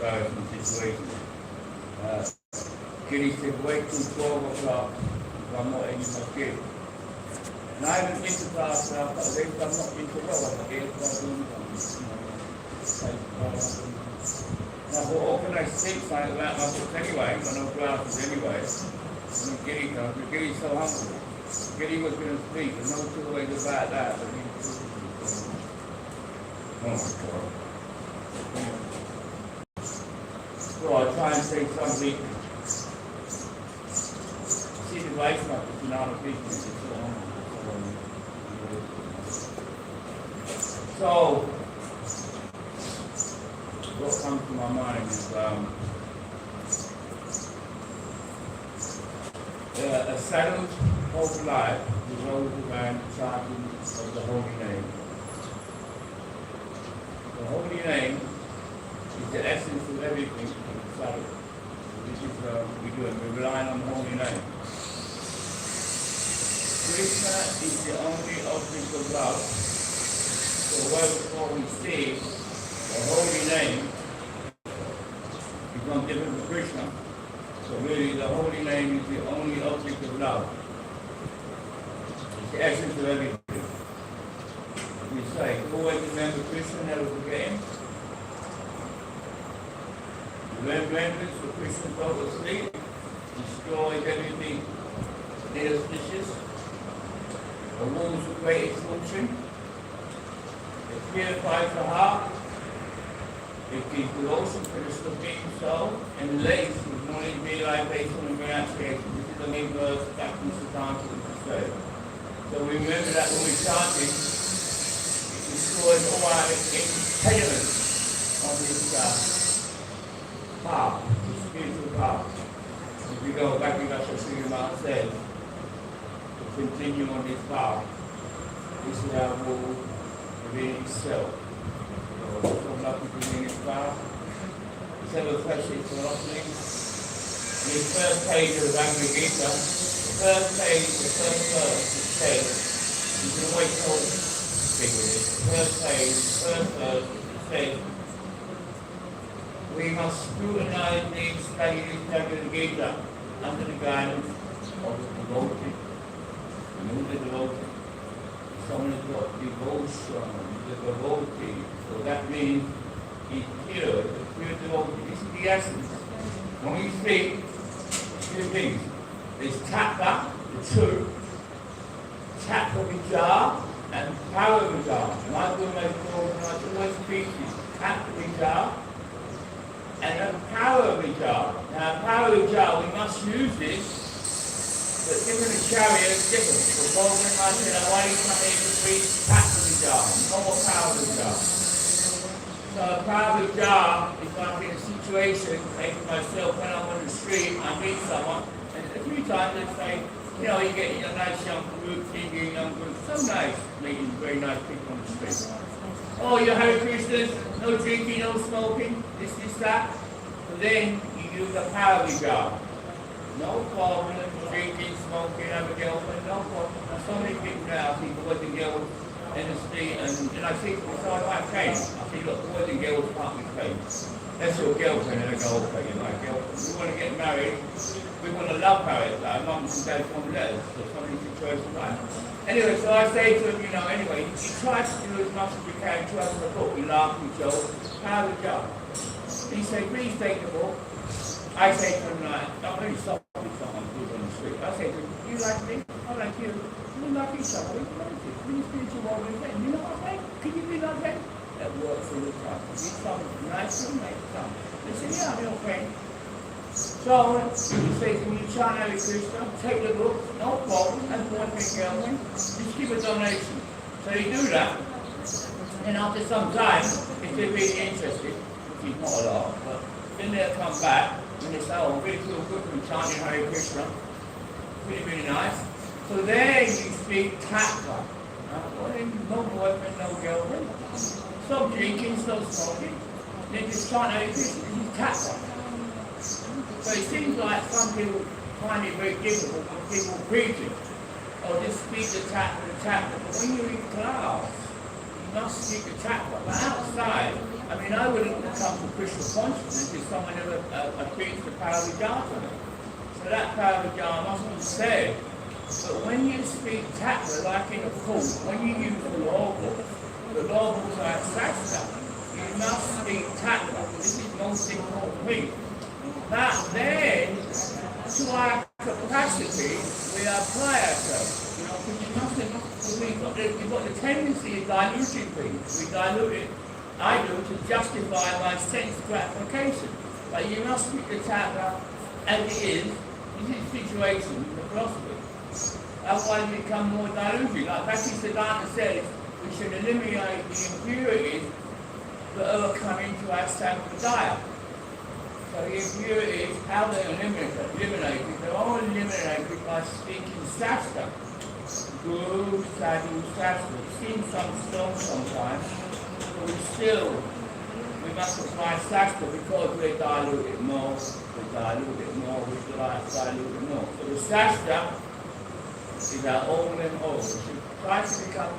embarrassing situation. Kitty said, wait till 12 o'clock if I'm not eating my kid. And I haven't been to class now, but I'm not been to well, I guess, but I thought, oh, can I sleep like that? I thought, anyway, I've got no glasses anyway. And Kitty comes, but Kitty's so hungry. Kitty was going to sleep, there's no two ways about that. But oh my God. So I'll try and say something. See the life not in our business. So what comes to my mind is a settled whole life devoted around the chanting of the holy name. The holy name is the essence of everything in the settled. This is what we do, and we rely on the holy name. Krishna is the only object of love. So well before we see the holy name become different from Krishna. So really the holy name is the only object of love. It's the essence of everything. We say, always remember Krishna, never forget him. The remembrance of Krishna fell asleep, destroys everything inauspicious. The rules of great exaltation. It purifies the heart. It gives devotion for the supreme soul and lays with knowledge, realization, and renunciation. This is the main verse that Bhakti Siddhanta would say. So we remember that when we chanting, it destroys all our impediments on this path, this spiritual path. If we go back to what Sri Maharaj said, to continue on this path, this is our rule within itself. So lucky to be in this path. Several questions for offering. In this first page of the Bhagavad Gita, the first page, the first verse, it says, you can always talk big with it. The first page, the first verse, it says, we must scrutinize and study this Bhagavad Gita under the guidance of the devotee. You know the devotee. Someone has got devotion, the devotee. So that means he's pure, the pure devotee. This is the essence. When we speak, two things. There's tattva, the truth, tattva vichar, and power vichar. And I do my children, I always speak this tattva vichar and the power vichar. Now, power vichar, we must use this, but different Acharya is different. So, Bhagwan I said, why do you come here to speak tattva vichar, no more power vichar? So power vichar is like in a situation, like myself, when I'm on the street, I meet someone, and a few times they say, you know, you get a nice young group, thinking young group, so nice, meeting very nice people on the street. Oh, you're Hare Krishnas, no drinking, no smoking, this, that. So then you use the power vichar. No problem, drinking, smoking, have a girlfriend, no problem. Now, so many people now, people with the girls in the street, and I say, so I like pain. I say, look, boys and girls can't be paid. That's your girlfriend, and I go, okay, you're my girlfriend. We want to get married, we want to love marriage, like mums and dads want letters, so some of these situations like. Anyway, so I say to him, you know, anyway, he tries to do as much as we can to us in the book. We laugh, we joke, how's the job? He said, please take the book. I say to him, I'm really sorry for someone who's on the street. I say to him, you like me? I like you. We like each other. We spiritual world with them. You know what I'm saying? Can you be like that? That works all the time. Be something nice and make some. They say, yeah, I'm your friend. So he says, when you chant Hare Krishna, take the book, no problem, and boyfriend, girlfriend, just give a donation. So you do that, and after some time, if they're really interested, which is not a lot, but then they'll come back, and they say, oh, I'm really feel good from chanting Hare Krishna. Really, really nice. So there you speak tattva. No boyfriend, no girlfriend. Stop drinking, stop smoking. Then just chant Hare Krishna. This is tattva. So it seems like some people find it very difficult when people preach it. Or just speak the tattva. But when you're in class, you must speak the tattva. But outside, I mean, I wouldn't come to Krishna consciousness if someone never preached the Paravijaya to me. So that Paravijaya must be said. But when you speak tattva, like in a court, when you use the law books are Shastra, you must speak tattva. This is the most important thing. That then, to our capacity, we apply ourselves. You know, because we've got the tendency of diluting things. We dilute it, I do, to justify my sense gratification. But you must speak the tattva as it is, in this situation, in the philosophy. Otherwise we become more diluted. Like Bhakti Siddhanta says, we should eliminate the impurities that are coming to our sampradaya. So the impurities, how they're eliminated, they're all eliminated by speaking Shastra. Guru, Sadhu, Shastra. It seems some strong sometimes, but we must apply Shastra because we're diluted more, we dilute more. So the Shastra is our all in all. We should try to become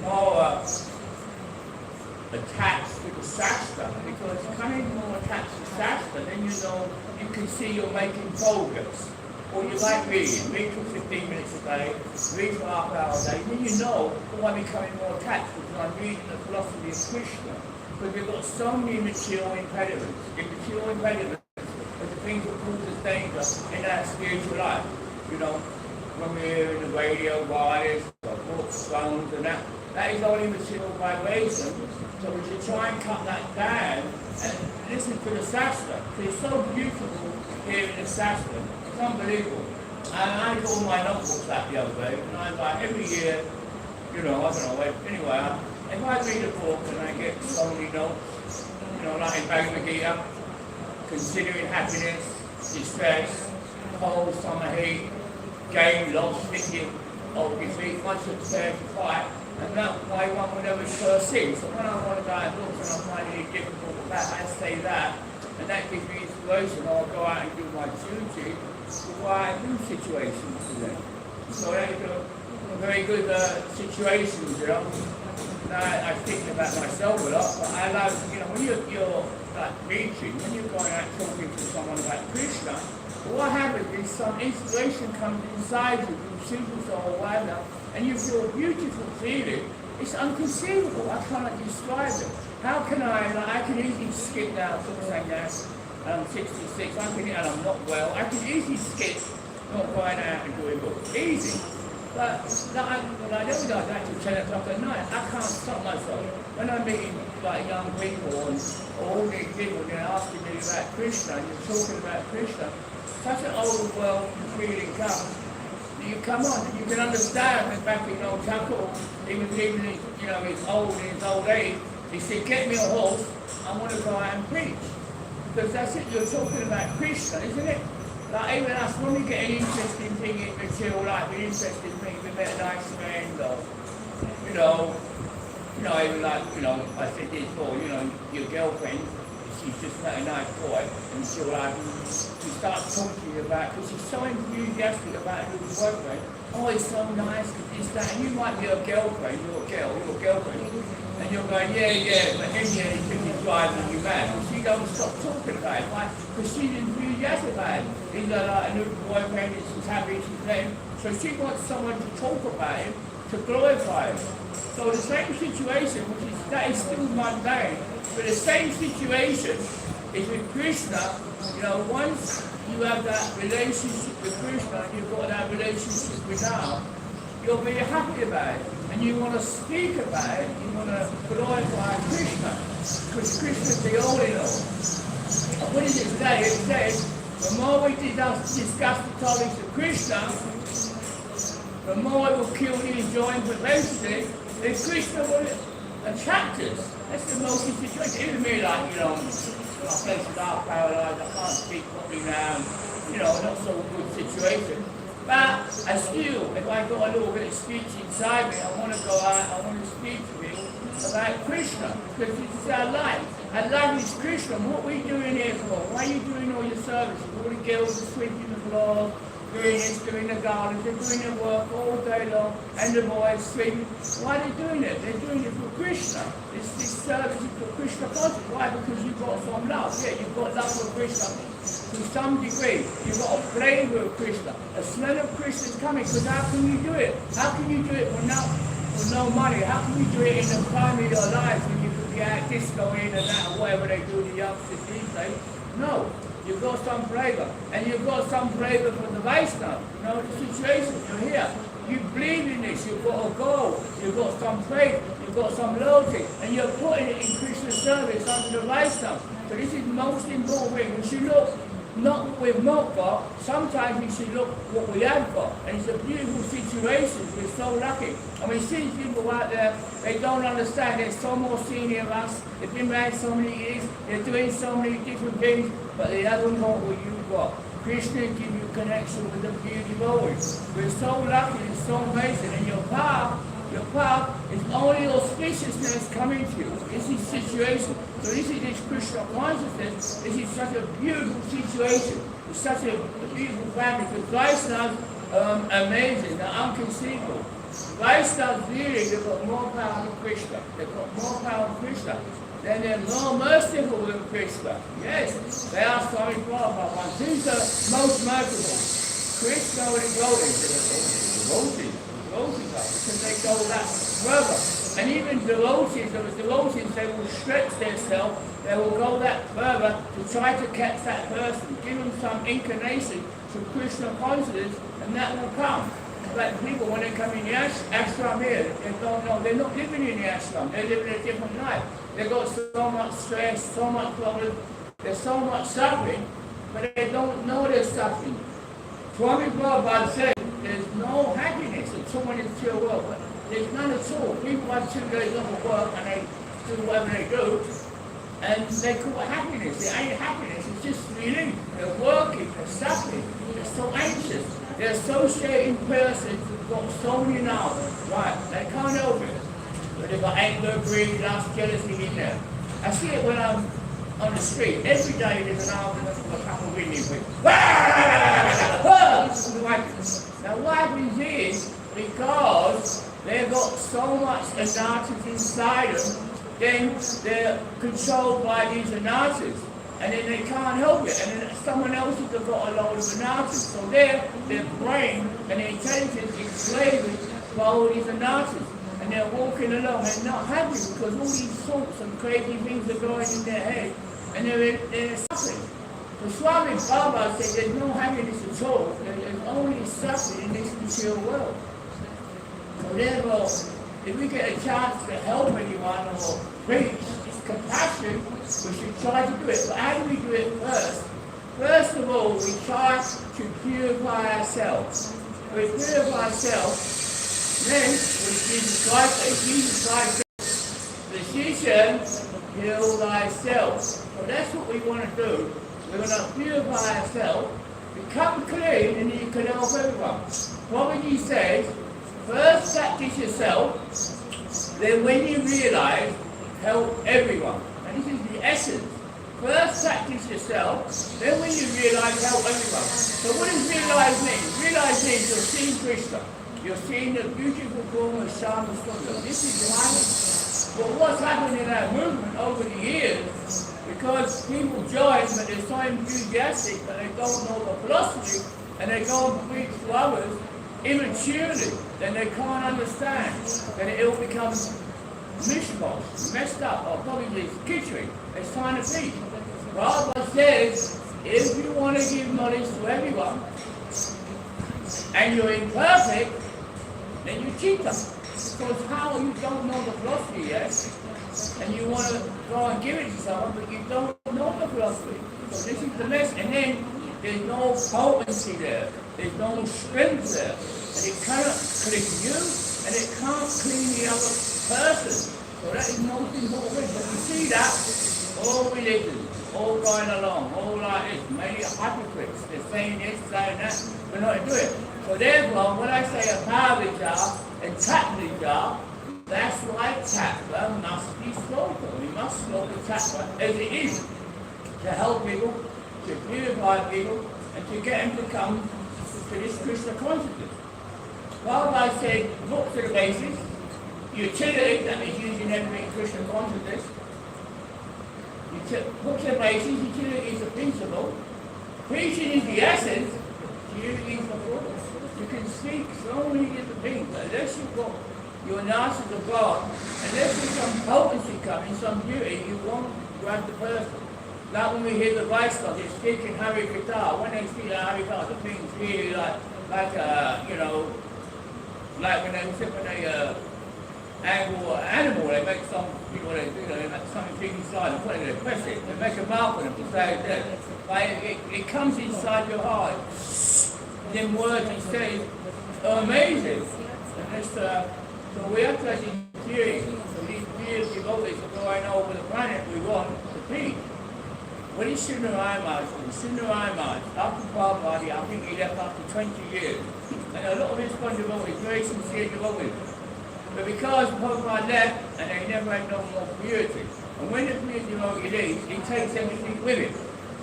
more attached to the Shastra, because coming more attached to Shastra, then you know, you can see you're making progress. Or you like read for 15 minutes a day, read for half an hour a day, then you know, I'm becoming more attached because I'm reading the philosophy of Krishna. Because we've got so many material impediments. The material impediments are the things that cause us danger in our spiritual life. You know, when we're hearing the radio, wireless, or books, phones, and that is only material vibration. So we should try and cut that down and listen to the Shastra. Because it's so beautiful hearing the Shastra. It's unbelievable. And I had all my notebooks out the other day, and I like every year, you know, I don't know, anyway, if I read a book and I get so many notes, you know, like in Bhagavad Gita, considering happiness, distress, cold, summer heat, gain, loss, thinking of defeat, once you're prepared to fight, and that way one would never first see. So when I want to buy books and I'm finding it difficult with that, I say that, and that gives me inspiration. I'll go out and do my duty to why I do situations to them. So that is a very good situations, you know. Now I think about myself a lot, but I love, you know, when you're like preaching, when you're going out talking to someone about Krishna, what happens is some inspiration comes inside you from Super Soul, whatever, and you feel a beautiful feeling. It's inconceivable. I cannot describe it. How can I can easily skip now, saying that, I'm 66, and I'm not well. I can easily skip not going out and doing books. Easy. But when I do that till 10 o'clock at night, I can't stop myself. When I'm meeting like young people and all these people, they're asking me about Krishna, and you're talking about Krishna, such an overwhelming feeling comes. You come on, and you can understand that back in old Tuckle, even you know, he's old in his old age, he said, get me a horse, I want to go out and preach. Because that's it, you're talking about Krishna, isn't it? Like even us, when we get an interesting thing in material life, an interesting thing, we met a nice friend, or, you know, even like, you know, I said this before, you know, your girlfriend, she's just not a nice boy, and she'll she starts talking about, because she's so enthusiastic about her boyfriend, oh, it's so nice, this, that, and you might be a girlfriend, you're a girlfriend, and you're going, yeah, but in the end, he took his driving you mad. And she don't stop talking about it. Why? Because she's enthusiastic about it. He's a new boyfriend, she's happy, she's playing. So she wants someone to talk about him, to glorify him. So the same situation, that is still mundane, but the same situation is with Krishna. You know, once you have that relationship with Krishna, and you've got that relationship with Ram, you'll be happy about it. And you want to speak about it, you want to glorify Krishna, because Krishna is the all in all. And what does it say? It says, the more we discuss the topics of Krishna, the more it will kill the enjoyment of relationship, then Krishna will attract us. That's the most situation. Even me, like, you know, my place is half paralyzed, I can't speak properly now, you know, not so good situation. But I still, if I got a little bit of speech inside me, I want to go out, I want to speak to you about Krishna, because it's our life. Our life is Krishna. What are we doing here for? Why are you doing all your services? All the girls are sweeping the floor, doing this, doing the gardens, they're doing their work all day long, and the boys sing. Why are they doing it? They're doing it for Krishna. This service is for Krishna consciousness. Why? Because you've got some love. Yeah, you've got love for Krishna. To some degree, you've got a flavour of Krishna. A smell of Krishna is coming, because how can you do it? How can you do it for no money? How can you do it in the prime of your life when you could be out discoing and that, or whatever they do the youngsters these days? No. You've got some flavour, and you've got some flavour for the Vaishnava. You know, the situation, you're here, you believe in this, you've got a goal, you've got some faith, you've got some loyalty, and you're putting it in Krishna's service under the Vaishnava. So this is the most important thing. We should look not what we've not got, sometimes we should look what we have got. And it's a beautiful situation, we're so lucky. And we see people out there, they don't understand, they're so more senior than us, they've been married so many years, they're doing so many different things, but they haven't got what you've got. Krishna gives you connection with the beauty always. We're so lucky, it's so amazing, and your path is only auspiciousness coming to you. This is situation. So this is this Krishna consciousness. This is such a beautiful situation. It's such a beautiful family. Because Vaishnavas are amazing. They're unconceivable. Vaishnavas really, they've got more power than Krishna. They've got more power than Krishna. Then they're more merciful than Krishna. Yes, they are Swami Prabhupada. Who's the most merciful? Krishna or the devotees? Because they go that further. And even devotees, they will stretch themselves, they will go that further to try to catch that person, give them some inclination to Krishna consciousness, and that will come. Like people, when they come in the ashram here, they don't know, they're not living in the ashram, they're living a different life. They've got so much stress, so much problems, there's so much suffering, but they don't know they're suffering. Swami Prabhupada said, there's no happiness at all in the pure world, but there's none at all. People have 2 days off of work and they do whatever they do, and they call it happiness. It ain't happiness, it's just relief. They're working, they're suffering, they're so anxious. They're associating persons who've got so many knowledge, right? They can't help it. But they've got anger, greed, lust, jealousy in there. I see it when I'm on the street. Every day there's an argument from a couple of Indian people. Now what happens is, because they've got so much anarchy inside them, then they're controlled by these anarchies. And then they can't help it. And then someone else has got a load of anarchies. So their brain and their intelligence is enslaved by all these anarchies. And they're walking along and not happy because all these thoughts and crazy things are going in their head. And they're suffering. So Swami Prabhupada said there's no happiness at all. There's only suffering in this material world. So therefore, if we get a chance to help anyone or preach compassion, we should try to do it. But how do we do it first? First of all, we try to purify ourselves. We purify ourselves, then with Jesus Christ, physician, heal thyself. So that's what we want to do. We're going to purify ourselves, become clean, and then you can help everyone. Prabhuji says, first practice yourself, then when you realize, help everyone. And this is the essence. First practice yourself, then when you realize, help everyone. So what does realize mean? Realize means you're seeing Krishna. You're seeing the beautiful form of Shama Sundar. This is the life. But what's happened in our movement over the years, because people join, but they're so enthusiastic that they don't know the philosophy, and they go and preach to others immaturely, then they can't understand. Then it all becomes mishmash, messed up, or probably kitchery. It's time to teach. Prabhupada says, if you want to give knowledge to everyone, and you're imperfect, then you cheat them. Because how you don't know the philosophy yet, and you want to go and give it to someone, but you don't know the philosophy. So this is the mess, and then there's no potency there, there's no strength there, and it cannot clean you, and it can't clean the other person. So that is most important. But you see that, all religions, all going along, all like this, many hypocrites, they're saying this, saying that, we're not doing it. So therefore, when I say a power jar and tattling jar, that's why tattler must be slaughtered. We must slaughter tattler as it is, to help people, to purify people, and to get them to come to this Krishna consciousness. Maharaj said, look to the basis, utility, that means using everything Krishna consciousness. Look to the basis, utility is the principle. Preaching is the essence, utility is the purpose. You can speak so many different things, but unless you've got your knowledge of God, unless there's some potency coming, some beauty, you won't grab the person. Like when we hear the Vaishnavas, they're speaking Hari Guitar. When they speak Hari Guitar, the thing's really like when they sit when they angle an animal, they make some, they make something inside and put it in, press it, they make a mouth on them to say that. Like it comes inside your heart. Them words he says are amazing. And it's, so we have to actually hear so these years devotees are going over the planet we want to be. What is Sundarai Maharaj? Sundarai Maharaj, after Prabhupada, I think he left after 20 years. And a lot of his devotees, very sincere devotees. But because Prabhupada left, and they never had no more purity. And when the purity devotee leaves, he takes everything with him.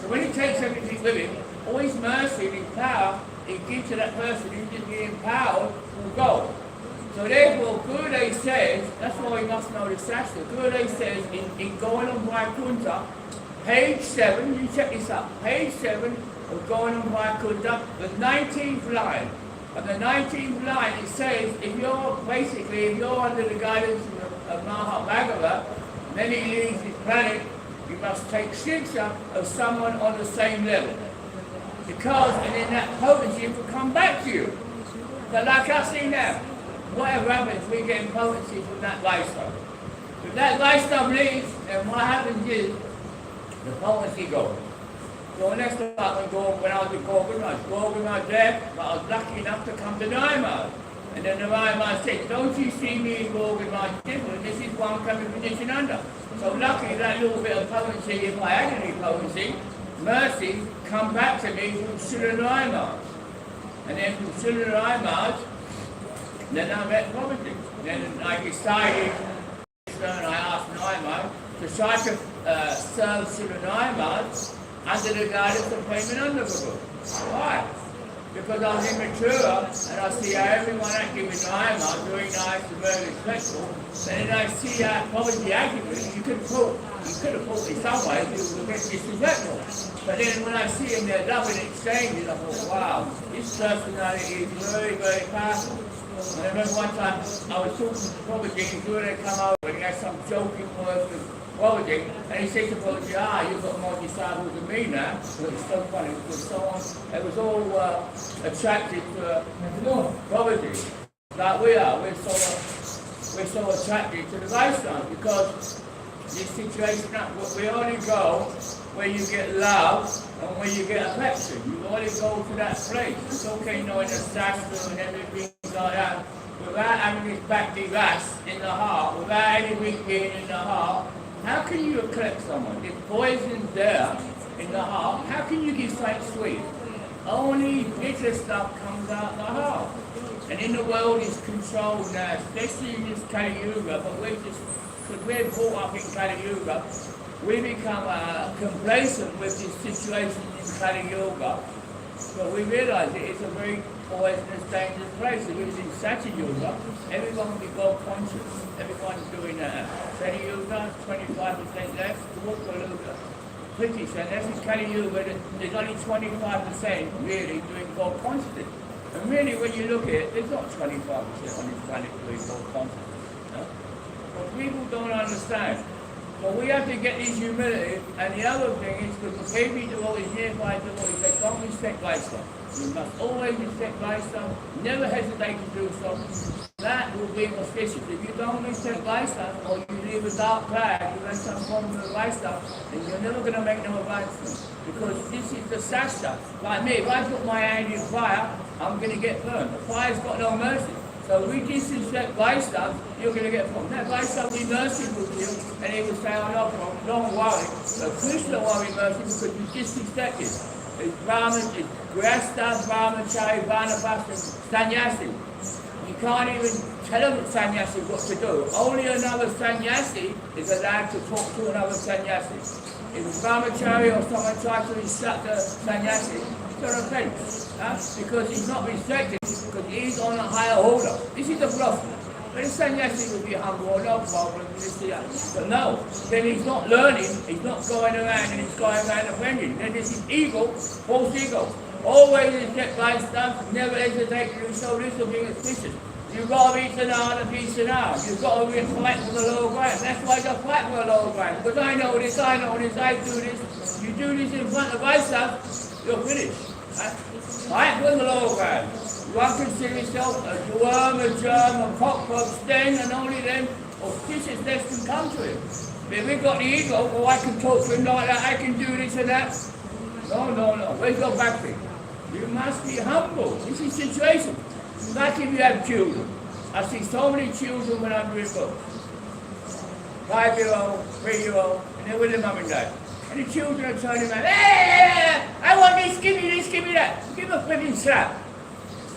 So when he takes everything with him, all his mercy, his power, he gives to that person who's just being empowered will go. So therefore, Gurudev says, that's why we must know the Shastra. Gurudev says in Going on Vaikuntha, page 7, you check this out, page 7 of Going on Vaikuntha, the 19th line. On the 19th line it says, if you're under the guidance of Mahabhagava, then he leaves this planet, you must take shiksha of someone on the same level. Because, and then that potency will come back to you. But like I see now, whatever happens, we get potency from that lifestyle. If that lifestyle leaves, then what happens is, the potency goes. So next time when I was in Gorgon was there, but I was lucky enough to come to Naimar. And then the Naimar said, don't you see me in Gorgon different? This is what I'm coming from Nishananda. So lucky that little bit of potency, if I had any potency, mercy, come back to me from Sulanai Maharaj. And then from Sulanai Maharaj, then I met poverty. Then I decided, and I asked Naimar to try to serve Sulanai Maharaj under the guidance of Premananda Prabhu. Why? Because I was immature and I see how everyone acting with Naimar, very nice and very respectful. And then I see how poverty acting with him. You could have thought in some ways he was a bit disrespectful. But then when I see him there loving exchanges, I thought, wow, this personality is very, very powerful. And I remember one time I was talking to Prabhuji, and he had come over and he had some joking words with Prabhuji, and he said to Prabhuji, you've got more disciples than me now. So it was so funny, it was all attracted to Prabhuji, like we are. We're so attracted to the lifestyle because this situation, we only go where you get love and where you get affection. You only go to that place. It's okay knowing the Shastra and everything like that, without having this Bhakti ras in the heart, without anything being in the heart. How can you collect someone? If poison's there in the heart, how can you give something sweet? Only bitter stuff comes out of the heart. And in the world is controlled now, especially in this Kali Yuga, but because we're brought up in Kali Yuga, we become complacent with this situation in Kali Yuga. But we realize it's a very poisonous, dangerous place. If it was in Satya Yuga, everyone would be God conscious. Everyone's doing Satya Yuga, 25% less, Walker Yuga. 50%, that's in Kali Yuga, there's only 25% really doing God consciousness. And really when you look at it, there's not 25% on this planet doing God consciousness. No? But people don't understand. So we have to get this humility, and the other thing is because the baby devotees, nearby devotees, they don't respect lifestyle. You must always respect lifestyle, never hesitate to do so. That will be auspicious. If you don't respect lifestyle, or you leave a dark cloud, you have some problem with lifestyle, then you're never going to make no advancement. Because this is the Shastra. Like me, if I put my hand in fire, I'm going to get burned. The fire's got no mercy. So if we disrespect lifestyle, you're going to get from that lifestyle will be merciful to you, and he will say, oh no problem, don't worry. So Krishna will be merciful because you disrespect it. It's Brahman, it's Grasta, Brahmachari, Vanapasta, Sannyasi. You can't even tell a sannyasi what to do. Only another sannyasi is allowed to talk to another sannyasi. If Acharya or someone tries to instruct a sannyasi, it's not offense. Because he's not respected, because he's on a higher order. This is the problem. But the sannyasi will be humble, no problem, but no, then he's not learning, he's not going around and he's going around offending. Then this is ego, false ego. Always reject by stuff, never hesitate to do so, this will be suspicious. You've got to be Tanana, be Tanana. You've got to be fight for the lower ground. That's why you fight for the lower ground. Because I know this, I do this. You do this in front of myself, you're finished. Fight for the lower ground. One consider yourself a worm, a germ, a cockroach, then and only then auspiciousness can come to him. But if we've got the ego, oh, I can talk to him like that, I can do this and that. No. Where's your Bhakti? You must be humble. This is the situation. Like if you have children. I see so many children when I'm doing books. 5-year-old, 3-year-old, and they're with their mum and dad. And the children are turning around, hey, I want this, give me that. Give a flipping slap.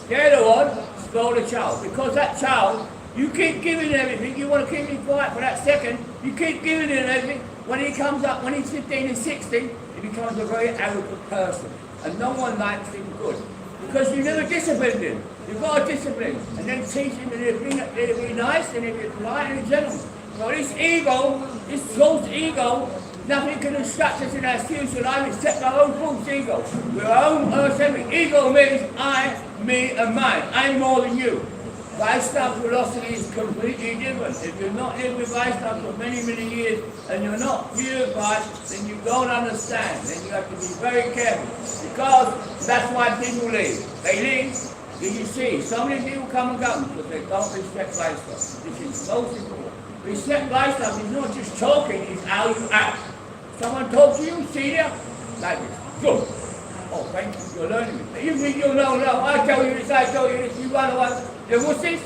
They're the one, spoil the child. Because that child, you keep giving him everything. You want to keep him quiet for that second. You keep giving him everything. When he comes up, when he's 15 and 16, he becomes a very arrogant person. And no one likes him good. Because you never disciplined him. You've got to discipline. And then teach him and they'll be nice and they'll be polite and gentle. So this ego, this false ego, nothing can instruct us in our future life except our own false ego. We're our own earth-centric. Ego means I, me, and mine. I'm more than you. Vaishnava philosophy is completely different. If you're not lived with Vaishnava for many, many years and you're not purified, then you don't understand. Then you have to be very careful. Because that's why people leave. They leave, you see, so many people come and go because they don't respect Vaishnava. This is most important. Respect Vaishnava is not just talking, it's how you act. Someone talks to you, see there, like this. Good. Oh, thank you, you're learning me. You think you'll know, I tell you this, I tell you this, you run away. Then what's this?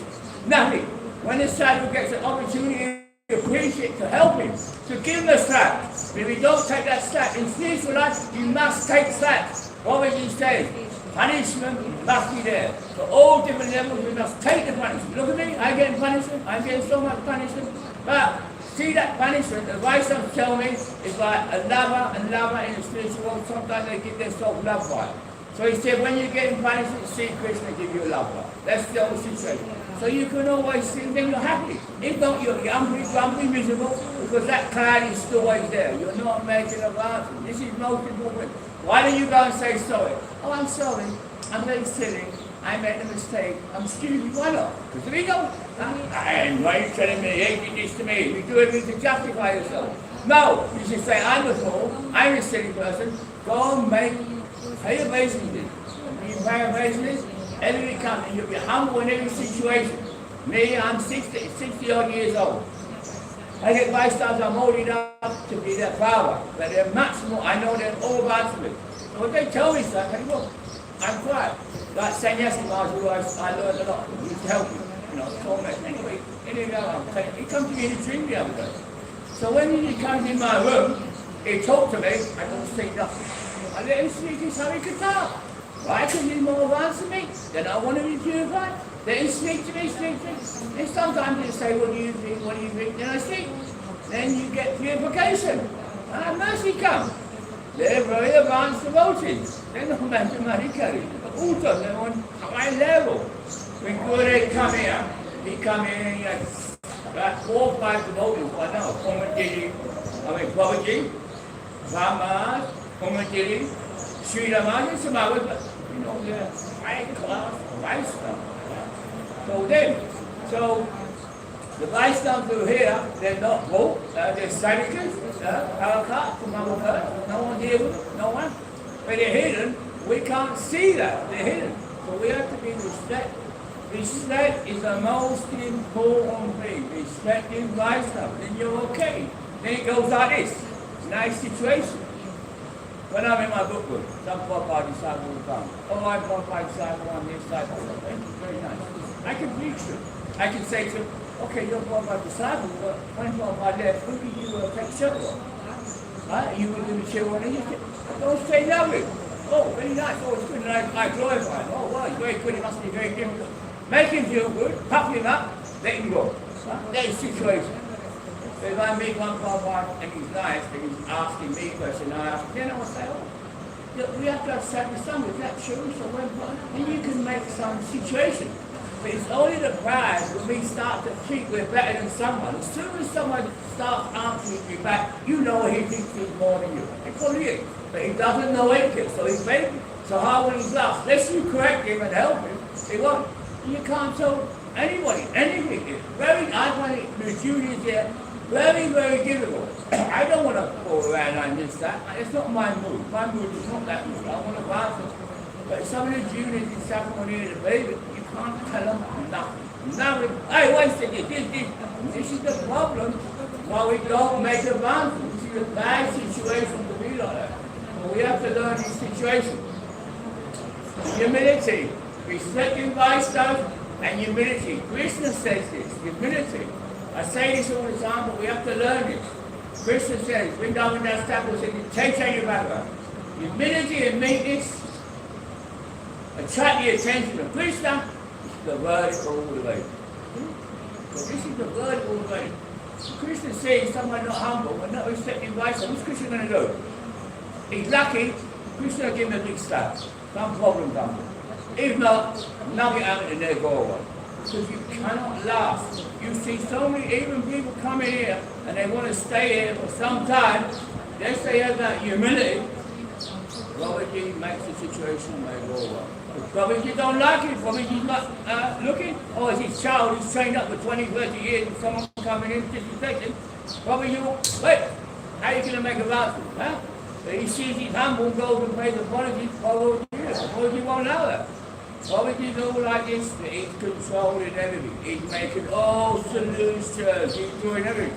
Nothing. When the sadhu gets an opportunity to appreciate, to help him, to give him a slap. If you don't take that slap, in spiritual life, you must take slaps. What would you say? Punishment must be there. For all different levels, we must take the punishment. Look at me, I'm getting punishment, I'm getting so much punishment. But see that punishment, the Vaishnavas tell me, is like a lover and lover in the spiritual world. Sometimes they give themselves love by it. So he said, when you're getting punishment, see Krishna give you a love by. That's the whole situation. So you can always see, then you're happy. If not, you're grumpy, miserable, because that cloud is still always there. You're not making a answer. This is most important. Why don't you go and say sorry? Oh, I'm sorry. I'm very silly. I made a mistake. I'm stupid. Why not? Because if you don't, and why are you telling me, hey, you did this to me? You do everything to justify yourself. No, you should say, I'm a fool. I'm a silly person. Go and pay your obeisances. When you pay obeisances, everything comes, and you'll be humble in every situation. Me, I'm 60 odd years old. I get Vaishnavas, I'm old enough to be their father, but they're much more, I know they're all advanced with. So what they tell me, son, I go, I'm quiet. Like Sannyasi Maharaj, I learned a lot. He used to help me, so much. Anyway, he come to me in a dream the other day. So when he comes in my room, he talked to me, I don't say nothing. I let him speak his Hari Katha. Why? Because he's more advanced than me. Then I want to be purified. Let him speak to me. And sometimes they say, what do you think? Then I speak. Then you get purification. And mercy comes. They're very advanced devotees. They're not mathematically. But also they're on high level. When Guru come here, he come in and he has about 4 or 5 devotees. I know. Prabhuji, Rama, Komatiri, Sri Rama, and some others, but they're high class Vaishnavas. So the Vaishnavas who are here, they're not woke, they're sadhus, harakat from our earth, no one here with them, no one. But they're hidden, we can't see that, they're hidden. So we have to be respectful. Respect is the most important thing. Respecting Vaishnavas, then you're okay. Then it goes like this. Nice situation. When I'm in my book room, some Prabhupada disciple will come. Oh, I'm Prabhupada disciple on this side. Thank you, very nice. I can preach to him. I can say to him, okay, you're Prabhupada disciple, but when Prabhupada left, who did you take shelter of? You were doing children and you don't say nothing. Oh, very nice. Oh, it's good. And I glorify him. Oh, well, it's very good. It must be very difficult. Make him feel good, pop him up, let him go. That is the situation. If I meet one Prabhupada and he's nice and he's asking me questions, I ask, then I will say, oh, look, we have to have satisfaction, is that true? So and you can make some situation. But it's only the pride when we start to think we're better than someone. As soon as someone starts answering me back, you know he thinks he's more than you. It probably is. But he doesn't know anything, so he's faking. So how will he laugh? Unless you correct him and help him, he won't. You can't tell anybody anything. It's very, I find it, the juniors here, very, very difficult. I don't want to go around and this, that. It's not my mood. My mood is not that mood. I want to bounce. But some of the juniors in Sacramento, the baby, you can't tell them nothing. Nothing. Hey, wait a second. This is the problem. Why we don't make advances. This is a bad situation to be like that. But we have to learn these situations. Humility. Respecting Vaishnavas and humility. Krishna says this. Humility. I say this all the time, but we have to learn this. Krishna says, Vrindavan Das Thakur said, Chaitanya Bhagavan. Humility and meekness attract the attention of Krishna. This is the vertical all the way. So this is the vertical all the way. Krishna says someone not humble and not respecting Vaishnava. What's Krishna going to do? He's lucky, Krishna will give him a big slap. Some problem comes. If not, nothing happened and they'll go away. Because you cannot last. You see so many, even people coming here and they want to stay here for some time, they say that humility. Babaji makes the situation may go away. If Babaji don't like it, Babaji's not looking, or is his child who's trained up for 20, 30 years and someone coming in disrespecting, Babaji will, wait, how are you going to make a vow? Huh? But he sees he's humble, goes and pays apologies, Babaji won't allow that. Babaji's all like this, but he's controlling everything. He's making all solutions, he's doing everything.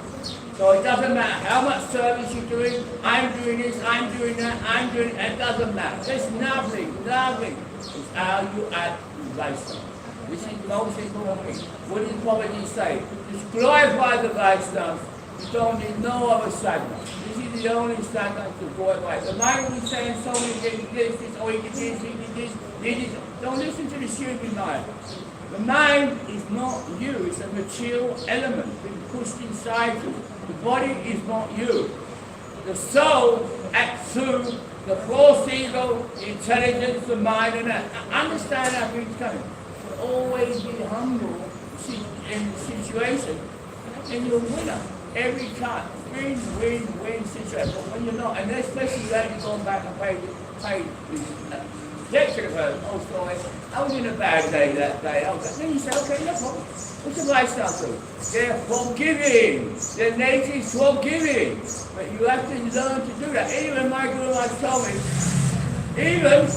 So it doesn't matter how much service you're doing, I'm doing this, I'm doing that, I'm doing it, it doesn't matter. There's nothing. It's how you act in lifestyle. This is the most important thing. What does Babaji say? Just glorify the lifestyle. You don't need no other sadhana. This is the only sadhana to glorify. The mind will be saying so many things, this, oh, he did this. Don't listen to the stupid mind. The mind is not you, it's a material element being pushed inside you. The body is not you. The soul acts through the false ego, the intelligence, the mind, and that. Understand how things coming. But always be humble in the situation, and you're a winner every time. Win situation. But when you're not, and especially when you're going back and pay lecture about oh sorry, I was in a bad day that day. Then you say, okay, no problem. What's the lifestyle do? They're forgiving. Their nature is forgiving. But you have to learn to do that. Even my Guru has told me, even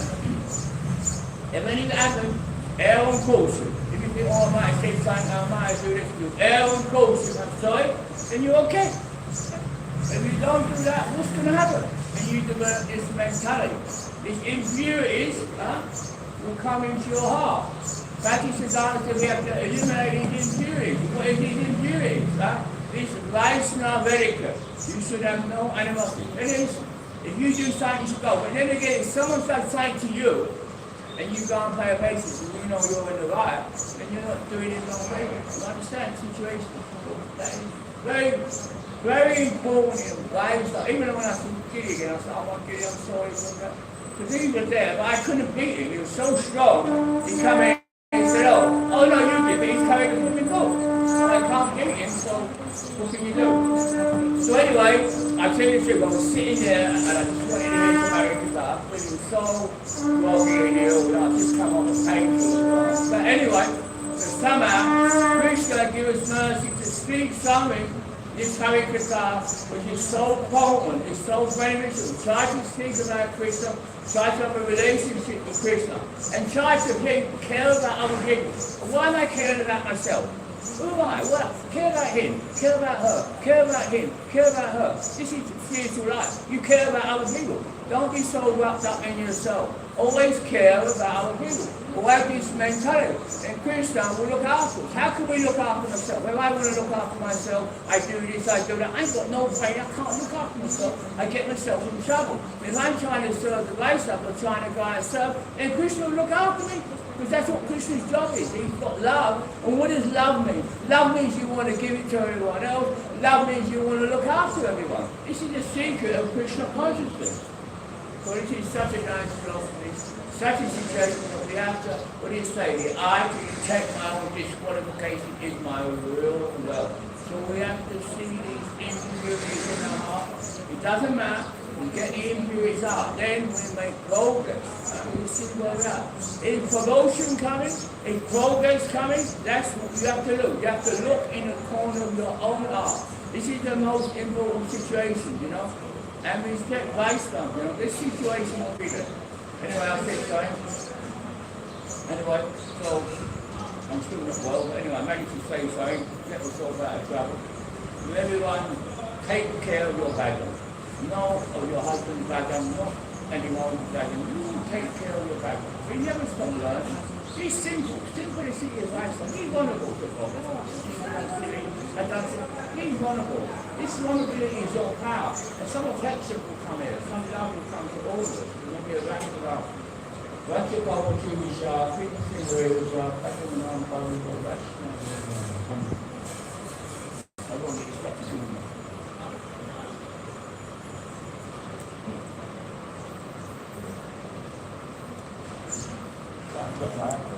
if anything happens, err on caution. If you think, oh, I might say something, I might do this, you err on caution, I'm sorry, then you're okay. If you don't do that, what's going to happen? And you develop this mentality. These impurities will come into your heart. Bhakti Siddhanta said we have to eliminate these impurities. What is these impurities? This Vaishnava etiquette. You should have no animosity. It is, if you do something, you should go. But then again, if someone says something to you, and you go and pay a basis, and you know you're in the right, then you're not doing it wrong way. You understand the situation? That is very, very important in life. Even when I see Kitty again, I said, I want Kitty, I'm sorry for that. Because he was there, but I couldn't beat him. He was so strong. He come in and said, oh no, you did, but he's coming to put me go. I can't beat him, so what can you do? So anyway, I tell you the truth, I was sitting there and I just wanted to hear somebody guitar, but he was so groggy and ill, and I just come off the painful. But anyway, somehow, Krishna gave us mercy to speak something. This Harikatha, which is so potent, is so beneficial. Try to speak about Krishna, try to have a relationship with Krishna, and try to care about other people. Why am I caring about myself? Who am I? What? Care about him, care about her, care about him, care about her. This is spiritual life. You care about other people. Don't be so wrapped up in yourself. Always care about other people. We'll have this mentality. And Krishna will look after us. How can we look after ourselves? If I want to look after myself, I do this, I do that. I ain't got no brain, I can't look after myself. I get myself in trouble. If I'm trying to serve the lifestyle or trying to go and serve, then Krishna will look after me. Because that's what Krishna's job is. He's got love. And what does love mean? Love means you want to give it to everyone else. Love means you want to look after everyone. This is the secret of Krishna consciousness. So this is such a nice philosophy, such a situation that we have to, what do you say, the I to detect my own disqualification is my real love. So we have to see these impurities in our heart. It doesn't matter. We get the impurities out. Then we make progress. And we see where we are. Is promotion coming? Is progress coming? That's what you have to look. You have to look in the corner of your own heart. This is the most important situation, you know. And respect lifestyle, you know. This situation will be good. Anyway, I'll take time. Anyway, so I'm still not well, but anyway, I managed to say something, get myself out of trouble. Everyone, take care of your baggage. No of your husband's baggage, not anyone's baggage. You take care of your baggage. You never stop learning. Be simple. Simplicity is lifestyle. Be vulnerable to God. Be vulnerable. This vulnerability is your power. And some affection will come here. Some love will come to all of us. There'll be a rapid love. Once you go to Isha, frequency waves are cutting around by the direction. I won't expect to do that.